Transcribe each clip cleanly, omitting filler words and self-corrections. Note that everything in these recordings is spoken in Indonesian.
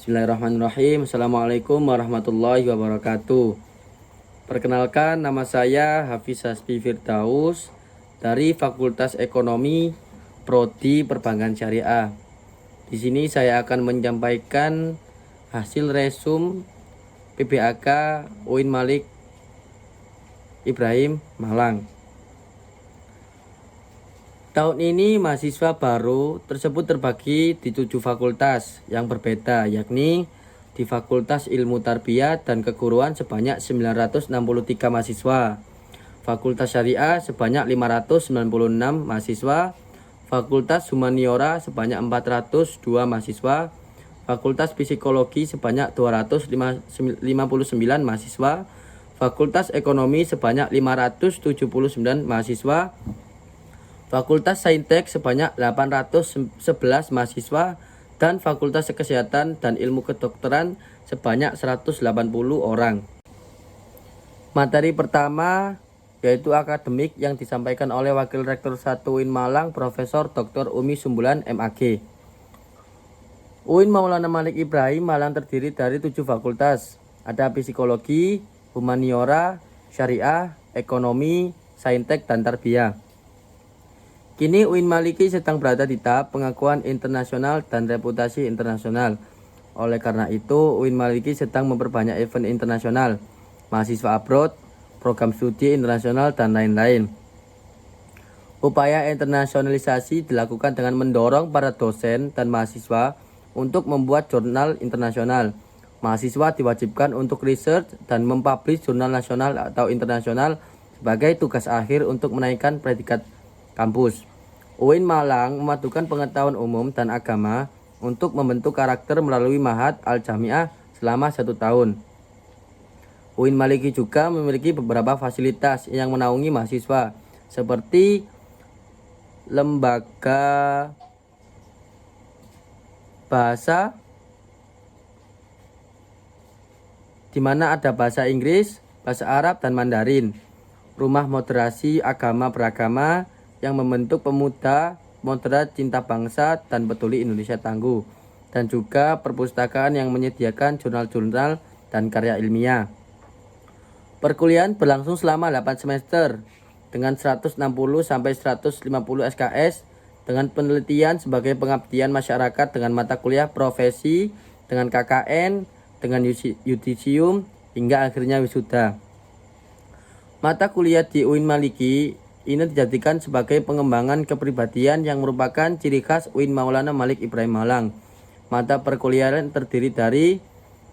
Bismillahirrahmanirrahim. Assalamualaikum warahmatullahi wabarakatuh. Perkenalkan, nama saya Hafiz Hasbi Firdaus dari Fakultas Ekonomi Prodi Perbankan Syariah. Di sini saya akan menyampaikan hasil resum PBAK UIN Malik Ibrahim Malang. Tahun ini mahasiswa baru tersebut terbagi di 7 fakultas yang berbeda, yakni di Fakultas Ilmu Tarbiyah dan Keguruan sebanyak 963 mahasiswa, Fakultas Syariah sebanyak 596 mahasiswa, Fakultas Humaniora sebanyak 402 mahasiswa, Fakultas Psikologi sebanyak 259 mahasiswa, Fakultas Ekonomi sebanyak 579 mahasiswa, Fakultas Saintek sebanyak 811 mahasiswa, dan Fakultas Kesehatan dan Ilmu Kedokteran sebanyak 180 orang. Materi pertama yaitu akademik yang disampaikan oleh Wakil Rektor 1 UIN Malang, Profesor Dr. Umi Sumbulan, MAG. UIN Maulana Malik Ibrahim Malang terdiri dari 7 fakultas. Ada Psikologi, Humaniora, Syariah, Ekonomi, Saintek, dan Tarbiyah. Kini UIN Maliki sedang berada di tahap pengakuan internasional dan reputasi internasional. Oleh karena itu, UIN Maliki sedang memperbanyak event internasional, mahasiswa abroad, program studi internasional, dan lain-lain. Upaya internasionalisasi dilakukan dengan mendorong para dosen dan mahasiswa untuk membuat jurnal internasional. Mahasiswa diwajibkan untuk research dan mempublish jurnal nasional atau internasional sebagai tugas akhir untuk menaikkan predikat kampus. UIN Malang memadukan pengetahuan umum dan agama untuk membentuk karakter melalui Ma'had Al-Jami'ah selama 1 tahun. UIN Maliki juga memiliki beberapa fasilitas yang menaungi mahasiswa, seperti lembaga bahasa, di mana ada bahasa Inggris, bahasa Arab, dan Mandarin. Rumah moderasi agama beragama yang membentuk pemuda moderat cinta bangsa dan peduli Indonesia tangguh, dan juga perpustakaan yang menyediakan jurnal-jurnal dan karya ilmiah. Perkuliahan berlangsung selama 8 semester dengan 160 sampai 150 SKS dengan penelitian sebagai pengabdian masyarakat dengan mata kuliah profesi, dengan KKN, dengan yudisium, hingga akhirnya wisuda. Mata kuliah di UIN Maliki ini dijadikan sebagai pengembangan kepribadian yang merupakan ciri khas UIN Maulana Malik Ibrahim Malang. Mata perkuliahan terdiri dari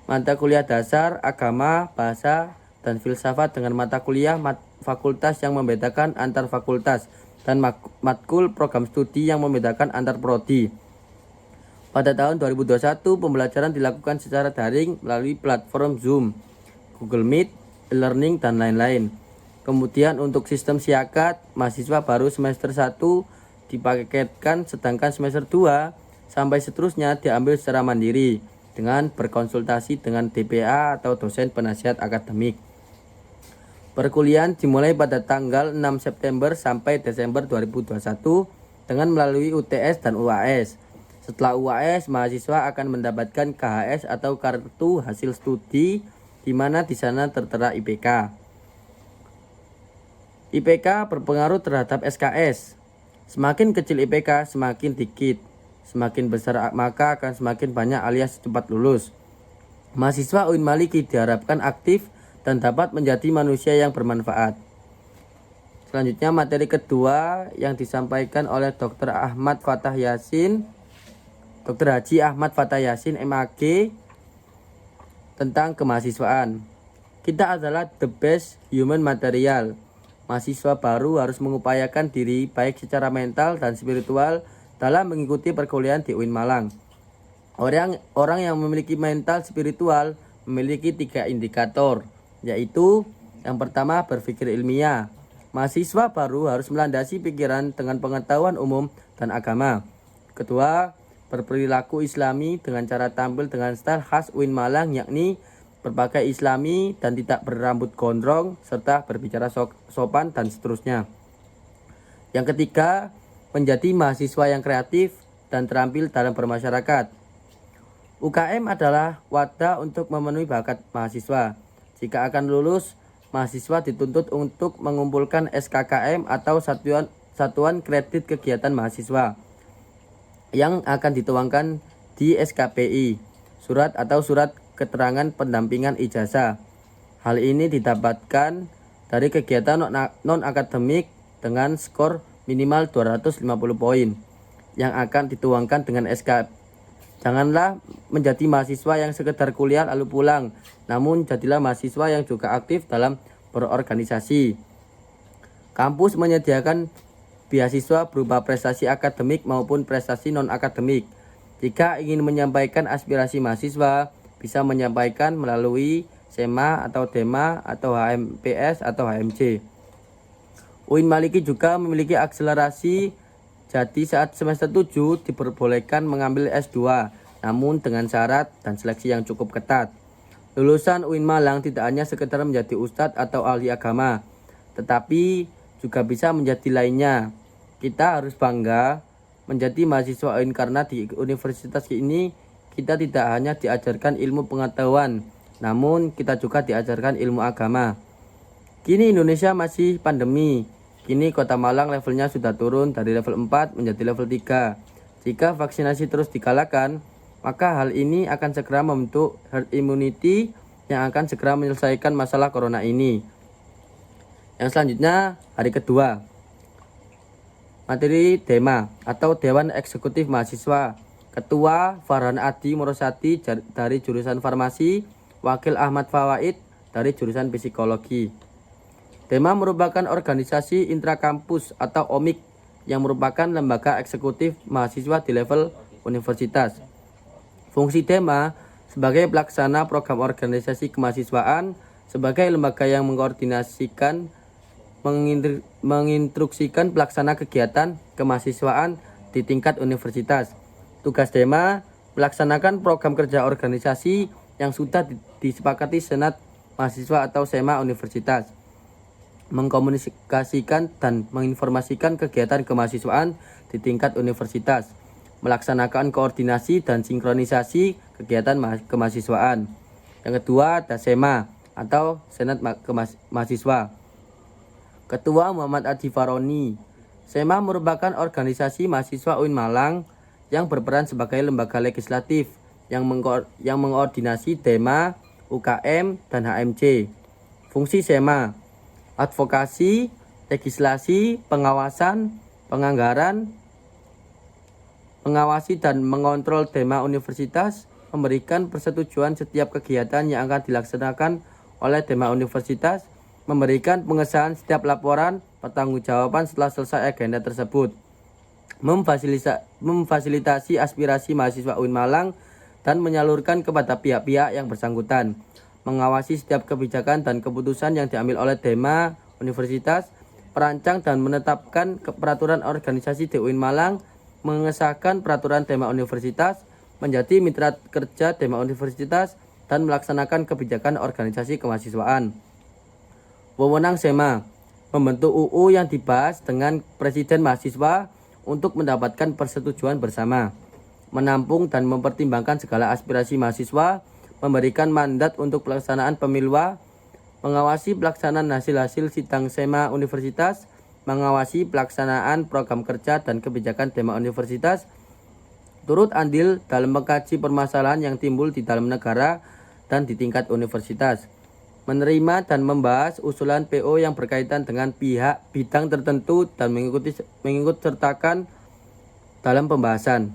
mata kuliah dasar, agama, bahasa, dan filsafat dengan mata kuliah fakultas yang membedakan antar fakultas dan matkul program studi yang membedakan antar prodi. Pada tahun 2021, pembelajaran dilakukan secara daring melalui platform Zoom, Google Meet, e-learning, dan lain-lain. Kemudian untuk sistem siakat, mahasiswa baru semester 1 dipaketkan, sedangkan semester 2 sampai seterusnya diambil secara mandiri dengan berkonsultasi dengan DPA atau dosen penasihat akademik. Perkuliahan dimulai pada tanggal 6 September sampai Desember 2021 dengan melalui UTS dan UAS. Setelah UAS, mahasiswa akan mendapatkan KHS atau kartu hasil studi, di mana di sana tertera IPK. IPK berpengaruh terhadap SKS. Semakin kecil IPK, semakin dikit. Semakin besar maka akan semakin banyak alias cepat lulus. Mahasiswa UIN Maliki diharapkan aktif dan dapat menjadi manusia yang bermanfaat. Selanjutnya materi kedua yang disampaikan oleh Dr. Ahmad Fatah Yasin, Dr. Haji Ahmad Fatah Yasin, MAG, tentang kemahasiswaan. Kita adalah the best human material. Mahasiswa baru harus mengupayakan diri baik secara mental dan spiritual dalam mengikuti perkuliahan di UIN Malang. Orang yang memiliki mental spiritual memiliki 3 indikator, yaitu yang pertama berpikir ilmiah. Mahasiswa baru harus melandasi pikiran dengan pengetahuan umum dan agama. Kedua, berperilaku islami dengan cara tampil dengan style khas UIN Malang, yakni berpakaian islami dan tidak berambut gondrong, serta berbicara sopan, dan seterusnya. Yang ketiga, menjadi mahasiswa yang kreatif dan terampil dalam bermasyarakat. UKM adalah wadah untuk memenuhi bakat mahasiswa. Jika akan lulus, mahasiswa dituntut untuk mengumpulkan SKKM atau satuan kredit kegiatan mahasiswa yang akan dituangkan di SKPI, surat atau surat keterangan pendampingan ijazah. Hal ini didapatkan dari kegiatan non-akademik dengan skor minimal 250 poin yang akan dituangkan dengan SK. Janganlah menjadi mahasiswa yang sekedar kuliah lalu pulang, namun jadilah mahasiswa yang juga aktif dalam berorganisasi. Kampus menyediakan beasiswa berupa prestasi akademik maupun prestasi non-akademik. Jika ingin menyampaikan aspirasi mahasiswa, bisa menyampaikan melalui SEMA atau DEMA atau HMPS atau HMJ. UIN Maliki juga memiliki akselerasi. Jadi saat semester 7 diperbolehkan mengambil S2, namun dengan syarat dan seleksi yang cukup ketat. Lulusan UIN Malang tidak hanya sekedar menjadi ustadz atau ahli agama, tetapi juga bisa menjadi lainnya. Kita harus bangga menjadi mahasiswa UIN karena di universitas ini kita tidak hanya diajarkan ilmu pengetahuan, namun kita juga diajarkan ilmu agama. Kini Indonesia masih pandemi. Kini Kota Malang levelnya sudah turun dari level 4 menjadi level 3. Jika vaksinasi terus digalakan, maka hal ini akan segera membentuk herd immunity yang akan segera menyelesaikan masalah corona ini. Yang selanjutnya, hari kedua. Materi DEMA atau Dewan Eksekutif Mahasiswa. Ketua Farhan Adi Murosati dari jurusan Farmasi, Wakil Ahmad Fawaid dari jurusan Psikologi. DEMA merupakan organisasi intrakampus atau OMIK yang merupakan lembaga eksekutif mahasiswa di level universitas. Fungsi DEMA sebagai pelaksana program organisasi kemahasiswaan, sebagai lembaga yang mengkoordinasikan, menginstruksikan pelaksana kegiatan kemahasiswaan di tingkat universitas. Tugas DEMA melaksanakan program kerja organisasi yang sudah disepakati Senat Mahasiswa atau SEMA Universitas, mengkomunikasikan dan menginformasikan kegiatan kemahasiswaan di tingkat universitas, melaksanakan koordinasi dan sinkronisasi kegiatan kemahasiswaan. Yang kedua, ada SEMA atau Senat Mahasiswa. Ketua Muhammad Adi Faroni. SEMA merupakan organisasi mahasiswa UIN Malang yang berperan sebagai lembaga legislatif yang mengkoordinasi DEMA, UKM, dan HMJ. Fungsi SEMA: advokasi, legislasi, pengawasan, penganggaran, mengawasi dan mengontrol DEMA universitas, memberikan persetujuan setiap kegiatan yang akan dilaksanakan oleh DEMA universitas, memberikan pengesahan setiap laporan pertanggungjawaban setelah selesai agenda tersebut, memfasilitasi aspirasi mahasiswa UIN Malang dan menyalurkan kepada pihak-pihak yang bersangkutan, mengawasi setiap kebijakan dan keputusan yang diambil oleh DEMA Universitas, merancang dan menetapkan peraturan organisasi di UIN Malang, mengesahkan peraturan DEMA Universitas, menjadi mitra kerja DEMA Universitas, dan melaksanakan kebijakan organisasi kemahasiswaan. Wewenang SEMA: membentuk UU yang dibahas dengan Presiden mahasiswa untuk mendapatkan persetujuan bersama, menampung dan mempertimbangkan segala aspirasi mahasiswa, memberikan mandat untuk pelaksanaan pemilu, mengawasi pelaksanaan hasil-hasil sidang SEMA Universitas, mengawasi pelaksanaan program kerja dan kebijakan DEMA Universitas, turut andil dalam mengkaji permasalahan yang timbul di dalam negara dan di tingkat universitas, menerima dan membahas usulan PO yang berkaitan dengan pihak bidang tertentu dan mengikut sertakan dalam pembahasan.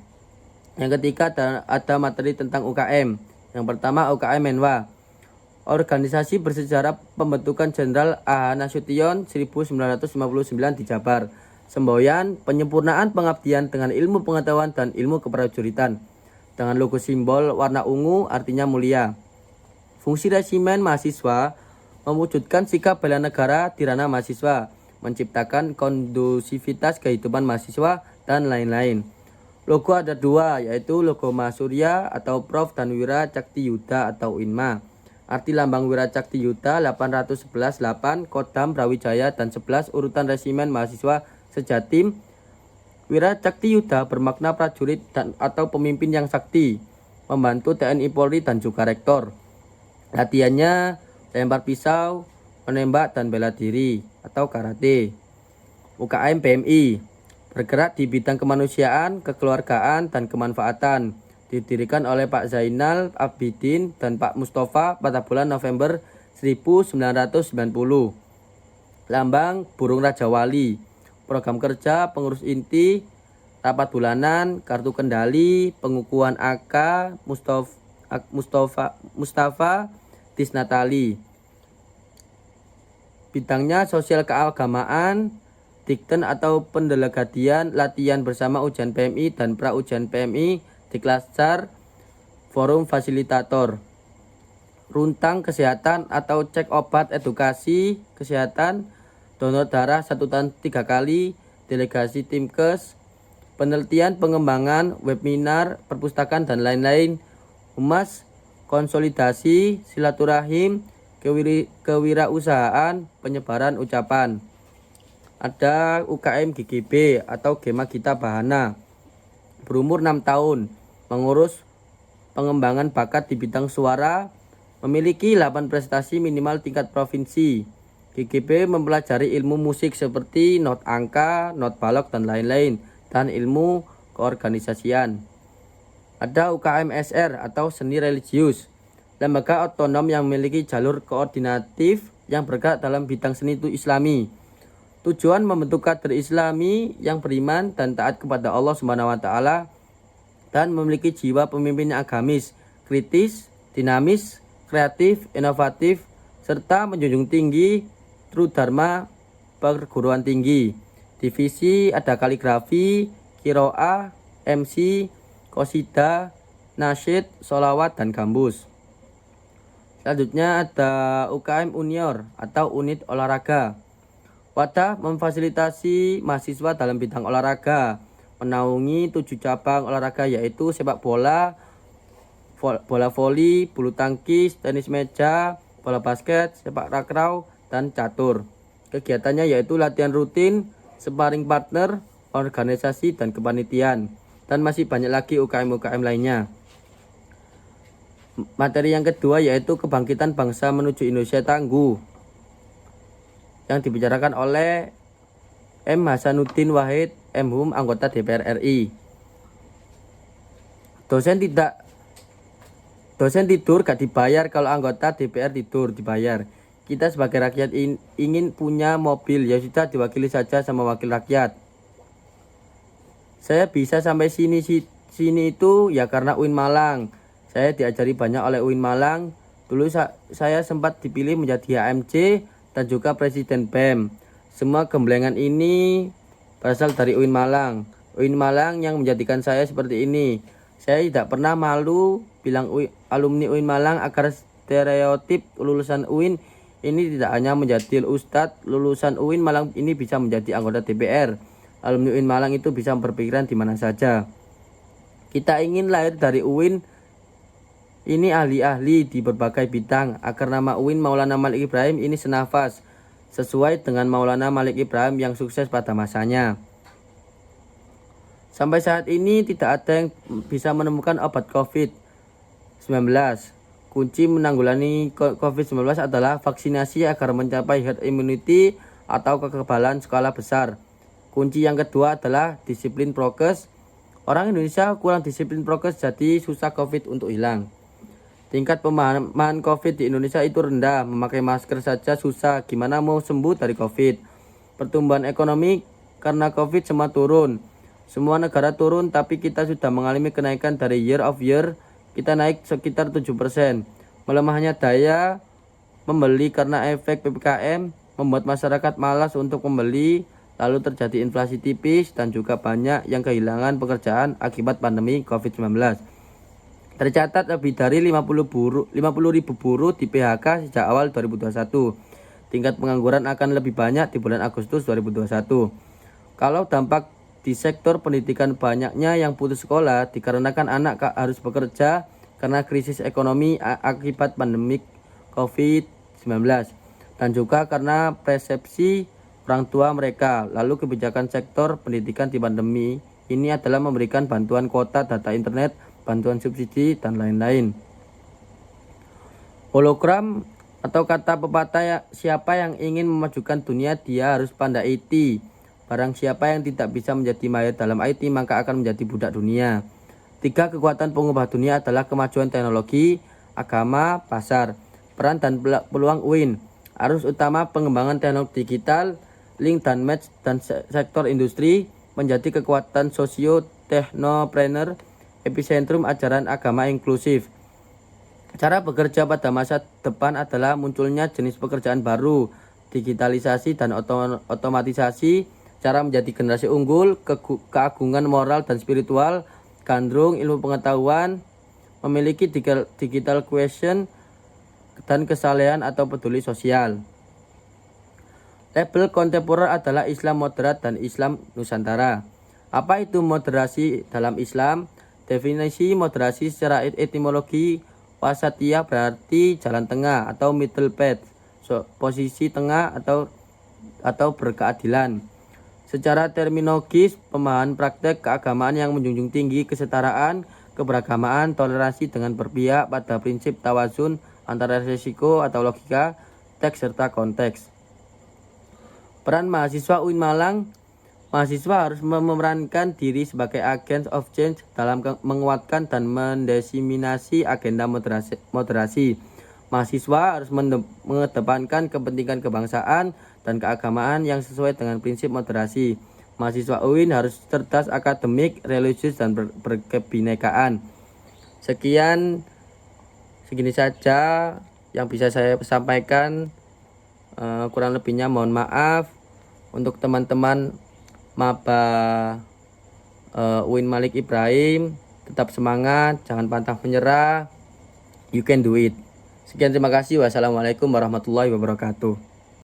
Yang ketiga, ada materi tentang UKM. Yang pertama, UKM Menwa, organisasi bersejarah pembentukan Jenderal A.H. Nasution 1959 di Jabar. Semboyan, penyempurnaan pengabdian dengan ilmu pengetahuan dan ilmu keprajuritan, dengan logo simbol warna ungu artinya mulia. Fungsi resimen mahasiswa: mewujudkan sikap bela negara di ranah mahasiswa, menciptakan kondusivitas kehidupan mahasiswa, dan lain-lain. Logo ada dua, yaitu logo Mahasurya atau Prof dan Wira Cakti Yuda atau INMA. Arti lambang Wira Cakti Yuda 811 8 Kodam Brawijaya dan 11 urutan resimen mahasiswa Sejatim. Wira Cakti Yuda bermakna prajurit dan atau pemimpin yang sakti. membantu TNI Polri dan juga rektor. Latihannya lempar pisau, menembak dan bela diri atau karate. UKM PMI bergerak di bidang kemanusiaan, kekeluargaan, dan kemanfaatan. Didirikan oleh Pak Zainal Abidin dan Pak Mustafa pada bulan November 1990. Lambang burung Raja Wali. Program kerja pengurus inti, rapat bulanan, kartu kendali, pengukuhan AK, Mustafa Tisnatali. Bidangnya sosial keagamaan, dikten atau pendelegasian, latihan bersama ujian PMI dan pra ujian PMI, diklasar, forum fasilitator. Runtang kesehatan atau cek obat, edukasi kesehatan, donor darah 1 tahun 3 kali, delegasi Timkes, penelitian pengembangan, webinar, perpustakaan dan lain-lain. Humas, konsolidasi, silaturahim, kewirausahaan, penyebaran ucapan. Ada UKM GGB atau Gema Gita Bahana, berumur 6 tahun, mengurus pengembangan bakat di bidang suara, memiliki 8 prestasi minimal tingkat provinsi. GGB mempelajari ilmu musik seperti not angka, not balok, dan lain-lain, dan ilmu keorganisasian. Ada UKM SR atau seni religius, lembaga otonom yang memiliki jalur koordinatif yang bergerak dalam bidang seni itu Islami. Tujuan membentuk kader Islami yang beriman dan taat kepada Allah Subhanahu wa taala dan memiliki jiwa pemimpin yang agamis, kritis, dinamis, kreatif, inovatif, serta menjunjung tinggi True Dharma perguruan tinggi. Divisi ada kaligrafi, kiroah, MC, qosida, nasyid, sholawat, dan gambus. Selanjutnya ada UKM Unior atau unit olahraga. Wadah memfasilitasi mahasiswa dalam bidang olahraga, menaungi 7 cabang olahraga yaitu sepak bola, bola voli, bulu tangkis, tenis meja, bola basket, sepak takraw, dan catur. Kegiatannya yaitu latihan rutin, sparring partner, organisasi, dan kepanitiaan. Dan masih banyak lagi UKM-UKM lainnya. Materi yang kedua yaitu kebangkitan bangsa menuju Indonesia tangguh, yang dibicarakan oleh M. Hasanuddin Wahid, MHum, anggota DPR RI. Dosen tidur gak dibayar, kalau anggota DPR tidur dibayar. Kita sebagai rakyat ingin punya mobil, ya sudah diwakili saja sama wakil rakyat. Saya bisa sampai sini itu ya karena UIN Malang. Saya diajari banyak oleh UIN Malang. Dulu saya sempat dipilih menjadi HMC dan juga Presiden BEM. Semua gemblengan ini berasal dari UIN Malang. UIN Malang yang menjadikan saya seperti ini. Saya tidak pernah malu bilang alumni UIN Malang agar stereotip lulusan UIN ini tidak hanya menjadi ustadz, lulusan UIN Malang ini bisa menjadi anggota DPR. Alumni UIN Malang itu bisa berpikiran di mana saja. Kita ingin lahir dari UIN ini ahli-ahli di berbagai bidang agar nama UIN Maulana Malik Ibrahim ini senafas sesuai dengan Maulana Malik Ibrahim yang sukses pada masanya. Sampai saat ini tidak ada yang bisa menemukan obat COVID-19. Kunci menanggulangi COVID-19 adalah vaksinasi agar mencapai herd immunity atau kekebalan skala besar. Kunci yang kedua adalah disiplin prokes. Orang Indonesia kurang disiplin prokes, jadi susah COVID untuk hilang. Tingkat pemahaman COVID di Indonesia itu rendah, memakai masker saja susah, gimana mau sembuh dari COVID. Pertumbuhan ekonomi karena COVID semua turun. Semua negara turun, tapi kita sudah mengalami kenaikan dari year of year. Kita naik sekitar 7%. Melemahnya daya membeli karena efek PPKM membuat masyarakat malas untuk membeli, lalu terjadi inflasi tipis dan juga banyak yang kehilangan pekerjaan akibat pandemi COVID-19. Tercatat lebih dari 50.000 buruh di PHK sejak awal 2021. Tingkat pengangguran akan lebih banyak di bulan Agustus 2021. Kalau dampak di sektor pendidikan, banyaknya yang putus sekolah dikarenakan anak harus bekerja karena krisis ekonomi akibat pandemik COVID-19 dan juga karena persepsi orang tua mereka. Lalu kebijakan sektor pendidikan di pandemi ini adalah memberikan bantuan kuota data internet bantuan subsidi, dan lain-lain. Hologram atau kata pepatah, siapa yang ingin memajukan dunia dia harus pandai IT. Barang siapa yang tidak bisa menjadi mahir dalam IT maka akan menjadi budak dunia. 3 kekuatan pengubah dunia adalah kemajuan teknologi, agama, pasar. Peran dan peluang UIN. Arus utama pengembangan teknologi digital, link dan match dan sektor industri menjadi kekuatan sosio-teknopreneur, epicentrum ajaran agama inklusif. Cara bekerja pada masa depan adalah munculnya jenis pekerjaan baru, digitalisasi dan otomatisasi, cara menjadi generasi unggul, keagungan moral dan spiritual, gandrung ilmu pengetahuan, memiliki digital question, dan kesalehan atau peduli sosial. Label kontemporer adalah Islam moderat dan Islam Nusantara. Apa itu moderasi dalam Islam? Definisi moderasi secara etimologi, wasatiyah berarti jalan tengah atau middle path, posisi tengah atau berkeadilan. Secara terminologis, pemahaman praktek keagamaan yang menjunjung tinggi kesetaraan, keberagamaan, toleransi dengan berpihak pada prinsip tawazun antara risiko atau logika, teks serta konteks. Peran mahasiswa UIN Malang. Mahasiswa harus memerankan diri sebagai agents of change dalam menguatkan dan mendiseminasi agenda moderasi. Mahasiswa harus mengedepankan kepentingan kebangsaan dan keagamaan yang sesuai dengan prinsip moderasi. Mahasiswa UIN harus cerdas akademik, religius, dan berkebinekaan. Segini saja yang bisa saya sampaikan. Kurang lebihnya mohon maaf. Untuk teman-teman maba UIN Malik Ibrahim, tetap semangat, jangan pantang menyerah, you can do it. Sekian, terima kasih. Wassalamualaikum warahmatullahi wabarakatuh.